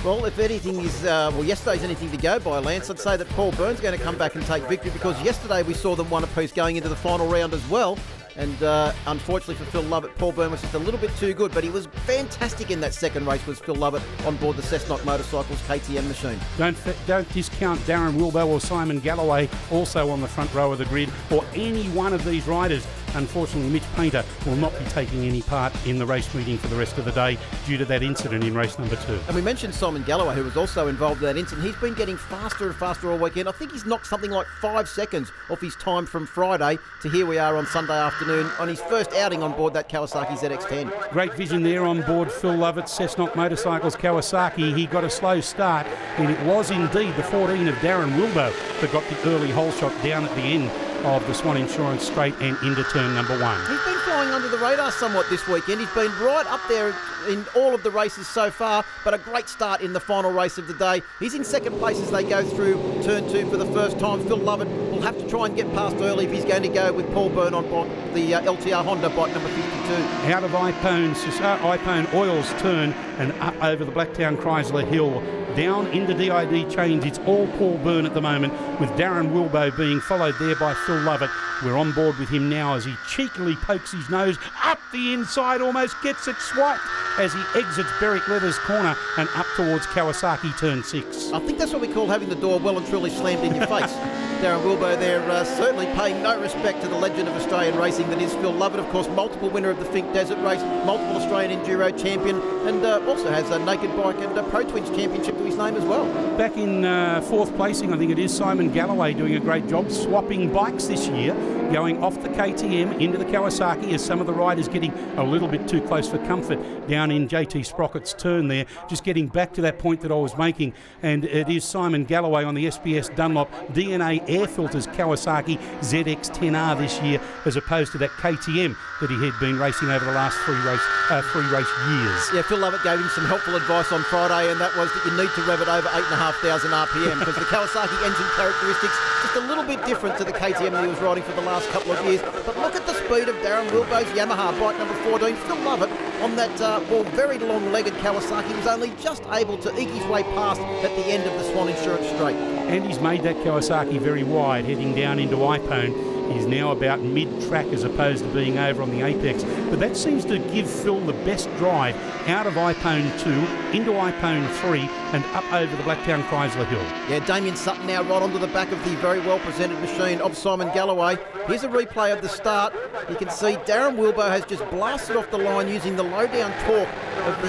Well, if anything is, yesterday's anything to go by, Lance, I'd say that Paul Byrne's going to come back and take victory, because yesterday we saw them one apiece going into the final round as well. And unfortunately for Phil Lovett, Paul Byrne was just a little bit too good, but he was fantastic in that second race, was Phil Lovett on board the Cessnock Motorcycles KTM machine. Don't discount Darren Wilbur or Simon Galloway, also on the front row of the grid, or any one of these riders. Unfortunately, Mitch Painter will not be taking any part in the race meeting for the rest of the day due to that incident in race number 2. And we mentioned Simon Galloway, who was also involved in that incident. He's been getting faster and faster all weekend. I think he's knocked something like 5 seconds off his time from Friday to here we are on Sunday afternoon on his first outing on board that Kawasaki ZX-10. Great vision there on board Phil Lovett, Cessnock Motorcycles Kawasaki. He got a slow start, and it was indeed the 14 of Darren Wilbur that got the early hole shot down at the end of the Swann Insurance straight and into turn number 1. He's been flying under the radar somewhat this weekend. He's been right up there in all of the races so far, but a great start in the final race of the day. He's in second place as they go through turn 2 for the first time. Phil Lovett will have to try and get past early if he's going to go with Paul Byrne on the LTR Honda bike number 52. Out of Ipone Oil's turn and up over the Blacktown Chrysler Hill Down into DID chains, it's all Paul Byrne at the moment, with Darren Wilbo being followed there by Phil Lovett. We're on board with him now as he cheekily pokes his nose up the inside, almost gets it swiped as he exits Berwick Leathers corner and up towards Kawasaki turn 6. I think that's what we call having the door well and truly slammed in your face. Darren Wilbo there certainly paying no respect to the legend of Australian racing that is Phil Lovett, of course, multiple winner of the Fink Desert Race, multiple Australian Enduro champion, and also has a Naked Bike and a Pro Twins championship to his name as well. Back in fourth placing, I think it is, Simon Galloway doing a great job swapping bikes this year, going off the KTM into the Kawasaki as some of the riders getting a little bit too close for comfort down in JT Sprocket's turn there, just getting back to that point that I was making, and it is Simon Galloway on the SBS Dunlop DNA Air Filters Kawasaki ZX10R this year, as opposed to that KTM that he had been racing over the last three race years. Yeah, Phil Lovett gave him some helpful advice on Friday, and that was that you need to rev it over 8,500 RPM because the Kawasaki engine characteristics just a little bit different to the KTM that he was riding for the last couple of years. But look at the speed of Darren Wilbo's Yamaha bike number 14. Phil Lovett on that very long-legged Kawasaki was only just able to eke his way past at the end of the Swann Insurance Straight. And he's made that Kawasaki very wide, heading down into Ipone. He's now about mid-track as opposed to being over on the apex. But that seems to give Phil the best drive out of Ipone 2 into Ipone 3 and up over the Blacktown Chrysler Hill. Yeah, Damien Sutton now right onto the back of the very well-presented machine of Simon Galloway. Here's a replay of the start. You can see Darren Wilbo has just blasted off the line using the low-down torque of the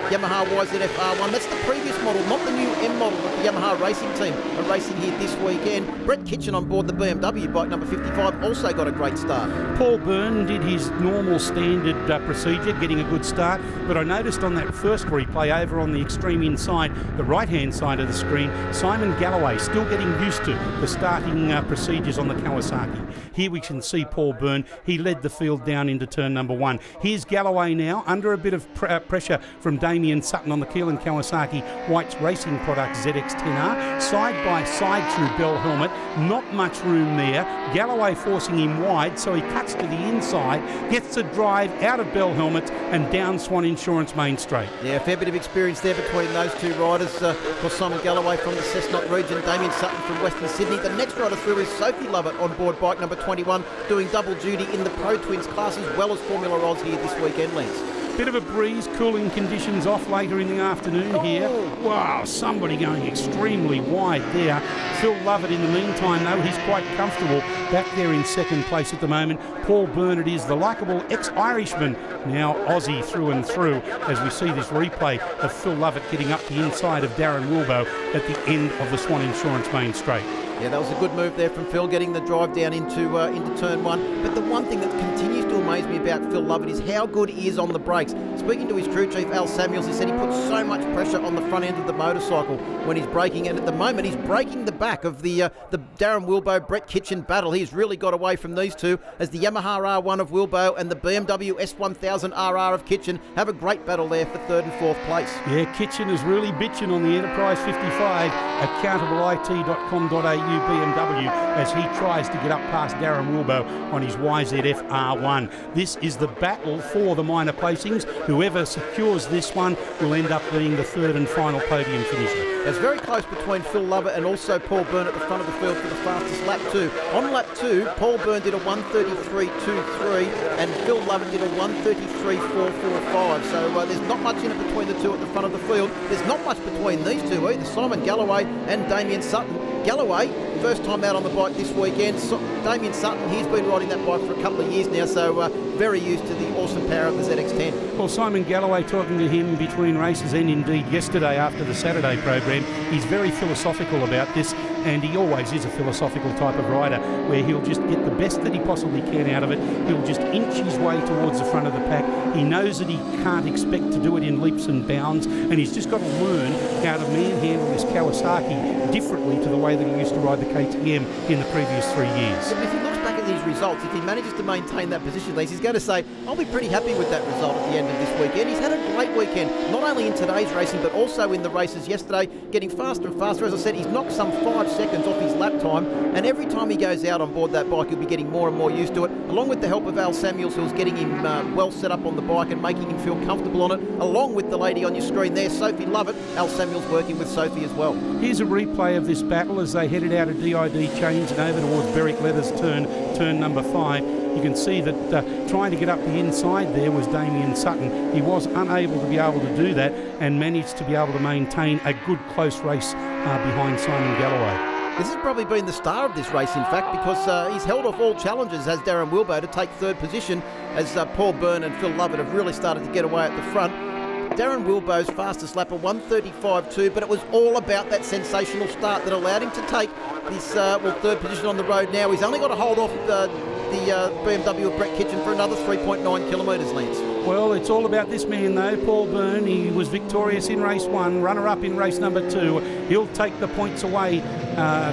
Yamaha YZF R1. That's the previous model, not the new M model that the Yamaha racing team are racing here this weekend. Brett Kitchen on board the BMW bike number 55 also got a great start. Paul Byrne did his normal standard procedure, getting a good start, but I noticed on that first replay over on the extreme inside, the right-hand side of the screen, Simon Galloway still getting used to the starting procedures on the Kawasaki. Here we can see Paul Byrne. He led the field down into turn number 1. Here's Galloway now under a bit of pressure from Damien Sutton on the Keelan Kawasaki White's Racing Products ZX10R. Side by side through Bell Helmet. Not much room there. Galloway forcing him wide, so he cuts to the inside, gets the drive out of Bell Helmet and down Swann Insurance Main Straight. Yeah, a fair bit of experience there between those two riders. Of course, Simon Galloway from the Cessnock region, Damien Sutton from Western Sydney. The next rider through is Sophie Lovett on board bike number 21, doing double duty in the Pro Twins class as well as Formula Oz here this weekend, Lance. Bit of a breeze, cooling conditions off later in the afternoon here. Wow, somebody going extremely wide there. Phil Lovett in the meantime, though, he's quite comfortable back there in second place at the moment. Paul Byrne, it is the likeable ex-Irishman, now Aussie through and through, as we see this replay of Phil Lovett getting up the inside of Darren Wilbo at the end of the Swann Insurance Main Straight. Yeah, that was a good move there from Phil, getting the drive down into turn 1. But the one thing that continues to amaze me about Phil Lovett is how good he is on the brakes. Speaking to his crew chief, Al Samuels, he said he puts so much pressure on the front end of the motorcycle when he's braking, and at the moment he's breaking the back of the Darren Wilbo, Brett Kitchen battle. He's really got away from these two as the Yamaha R1 of Wilbo and the BMW S1000RR of Kitchen have a great battle there for 3rd and 4th place. Yeah, Kitchen is really bitching on the Enterprise 55, accountabilit.com.au BMW, as he tries to get up past Darren Wilbo on his YZF R1. This is the battle for the minor placings. Whoever secures this one will end up being the 3rd and final podium finisher. It's very close between Phil Lovett and also Paul Byrne at the front of the field for the fastest lap 2. On lap 2, Paul Byrne did a 1:33.23 and Phil Lovett did a 1:33.445. So there's not much in it between the two at the front of the field. There's not much between these two either, Simon Galloway and Damien Sutton. Galloway, first time out on the bike this weekend. Damien Sutton, he's been riding that bike for a couple of years now, so very used to the awesome power of the ZX10. Well, Simon Galloway, talking to him between races and indeed yesterday after the Saturday program, he's very philosophical about this, and he always is a philosophical type of rider where he'll just get the best that he possibly can out of it. He'll just inch his way towards the front of the pack. He knows that he can't expect to do it in leaps and bounds, and he's just got to learn how to manhandle this Kawasaki differently to the way that he used to ride the KTM in the previous 3 years. If he looks back at his his results, if he manages to maintain that position, he's going to say, I'll be pretty happy with that result at the end of this weekend. He's had a great weekend, not only in today's racing, but also in the races yesterday, getting faster and faster. As I said, he's knocked some 5 seconds off his lap time, and every time he goes out on board that bike, he'll be getting more and more used to it, along with the help of Al Samuels, who's getting him well set up on the bike and making him feel comfortable on it, along with the lady on your screen there, Sophie Lovett. Al Samuels working with Sophie as well. Here's a replay of this battle as they headed out of DID Chains and over towards Berwick Leathers turn number 5. You can see that trying to get up the inside there was Damien Sutton. He was unable to be able to do that and managed to be able to maintain a good close race behind Simon Galloway. This has probably been the star of this race, in fact, because he's held off all challenges as Darren Wilbo to take third position, as Paul Byrne and Phil Lovett have really started to get away at the front. Darren Wilbo's fastest lap of 1:35.2, but it was all about that sensational start that allowed him to take this third position on the road now. He's only got to hold off the BMW of Brett Kitchen for another 3.9 kilometres, Lance. Well, it's all about this man though, Paul Byrne. He was victorious in race 1, runner-up in race number 2. He'll take the points away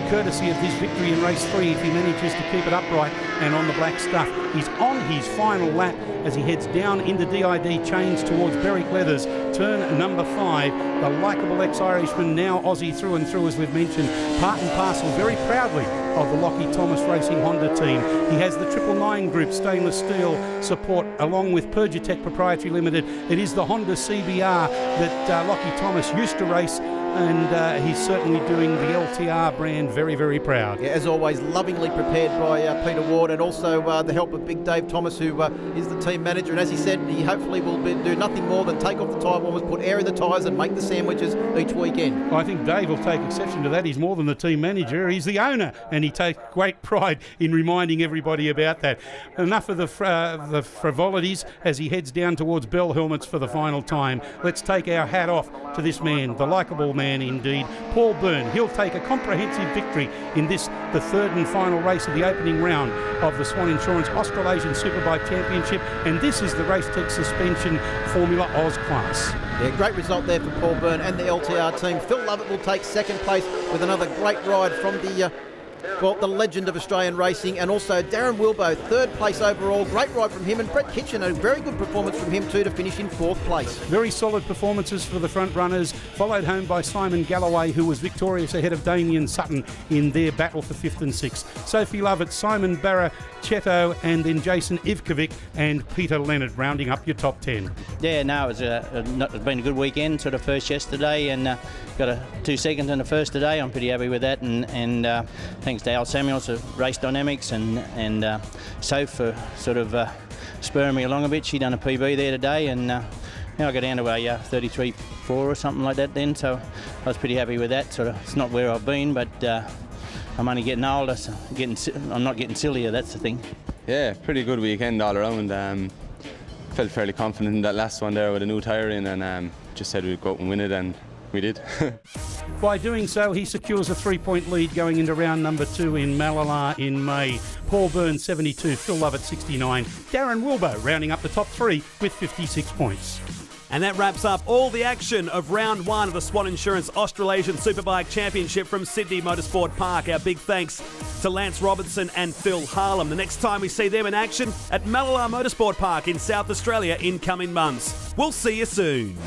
courtesy of his victory in race 3 if he manages to keep it upright and on the black stuff. He's on his final lap as he heads down into DID Chains towards Berwick Leathers, turn number 5. The likeable ex-Irishman, now Aussie through and through, as we've mentioned, part and parcel very proudly of the Lockie Thomas Racing Honda team. He has the 999 Group stainless steel support along with Pergitech Proprietary Limited. It is the Honda CBR that Lockie Thomas used to race, and he's certainly doing the LTR brand very, very proud. Yeah, as always, lovingly prepared by Peter Ward, and also the help of Big Dave Thomas, who is the team manager. And as he said, he hopefully will do nothing more than take off the tyre warmers, put air in the tyres and make the sandwiches each weekend. I think Dave will take exception to that. He's more than the team manager, he's the owner, and he takes great pride in reminding everybody about that. Enough of the frivolities as he heads down towards Bell Helmets for the final time. Let's take our hat off to this man, the likeable man indeed, Paul Byrne. He'll take a comprehensive victory in this, the third and final race of the opening round of the Swann Insurance Australasian Superbike Championship, and this is the Racetech Suspension Formula Oz class. Yeah, great result there for Paul Byrne and the LTR team. Phil Lovett will take second place with another great ride from the legend of Australian racing, and also Darren Wilbo, third place overall. Great ride from him, and Brett Kitchen, a very good performance from him too to finish in fourth place. Very solid performances for the front runners, followed home by Simon Galloway, who was victorious ahead of Damien Sutton in their battle for 5th and 6th. Sophie Lovett, Simon Barra, Cheto, and then Jason Ivkovic and Peter Leonard rounding up your top 10. Yeah, no, it's been a good weekend. Sort of first yesterday, and got 2 seconds in the first today. I'm pretty happy with that, and thanks to Al Samuels of Race Dynamics and Soph for sort of spurring me along a bit. She done a PB there today, and now I got down to a 33.4 or something like that then, so I was pretty happy with that. Sort of, it's not where I've been, but I'm only getting older, so I'm not getting sillier, that's the thing. Yeah, pretty good weekend all around. Felt fairly confident in that last one there with a new tyre in, and just said we'd go out and win it, and we did. By doing so, he secures a 3-point lead going into round number 2 in Malala in May. Paul Byrne 72, Phil Lovett 69, Darren Wilbo rounding up the top 3 with 56 points. And that wraps up all the action of round 1 of the Swann Insurance Australasian Superbike Championship from Sydney Motorsport Park. Our big thanks to Lance Robertson and Phil Harlem. The next time we see them in action at Malala Motorsport Park in South Australia in coming months. We'll see you soon.